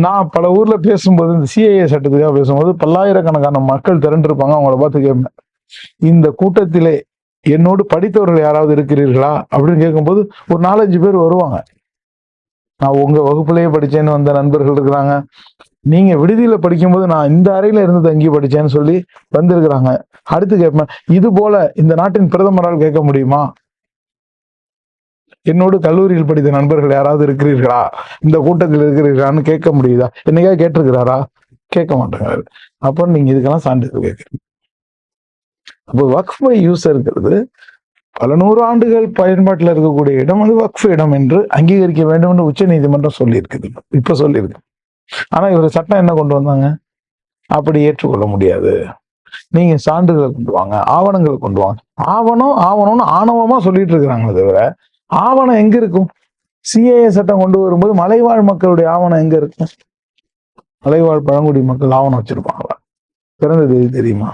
நான் பல ஊர்ல பேசும்போது இந்த சிஏஏ சட்டத்துக்காக பேசும்போது பல்லாயிரக்கணக்கான மக்கள் திரண்டிருப்பாங்க. அவங்கள பார்த்து கேட்பேன், இந்த கூட்டத்திலே என்னோடு படித்தவர்கள் யாராவது இருக்கிறீர்களா அப்படின்னு கேட்கும்போது ஒரு 4-5 பேர் வருவாங்க. நான் உங்க வகுப்புலயே படிச்சேன்னு வந்த நண்பர்கள் இருக்கிறாங்க. நீங்க விடுதியில படிக்கும்போது நான் இந்த அறையில இருந்து தங்கி படிச்சேன்னு சொல்லி வந்திருக்கிறாங்க. அடுத்து கேட்பேன், இது போல இந்த நாட்டின் பிரதமரால் கேட்க முடியுமா? என்னோடு கல்லூரியில் படித்த நண்பர்கள் யாராவது இருக்கிறீர்களா, இந்த கூட்டத்தில் இருக்கிறீர்களான்னு கேட்க முடியுதா? என்னைக்காவது கேட்டிருக்கிறாரா? கேட்க மாட்டேங்கிறாரு. அப்போ நீங்க இதுக்கெல்லாம் சான்றிதழ் கேட்குறீங்க. அப்போ வக்ஃப் பை யூஸ் இருக்கிறது பல 100 ஆண்டுகள் பயன்பாட்டில் இருக்கக்கூடிய இடம் அது வக்ஃப் இடம் என்று அங்கீகரிக்க வேண்டும் என்று உச்ச நீதிமன்றம் சொல்லியிருக்குது. இப்ப சொல்லியிருக்கு. ஆனா இவர் சட்டம் என்ன கொண்டு வந்தாங்க? அப்படி ஏற்றுக்கொள்ள முடியாது. நீங்க சான்றுகளை கொண்டு வாங்க, ஆவணங்களை கொண்டு வாங்க. ஆவணம்னு ஆணவமா சொல்லிட்டு இருக்கிறாங்களே தவிர ஆவணம் எங்க இருக்கும்? சிஏஏ சட்டம் கொண்டு வரும்போது மலைவாழ் மக்களுடைய ஆவணம் எங்க இருக்கும்? மலைவாழ் பழங்குடி மக்கள் ஆவணம் வச்சிருப்பாங்களா? பிறந்த தேதி தெரியுமா?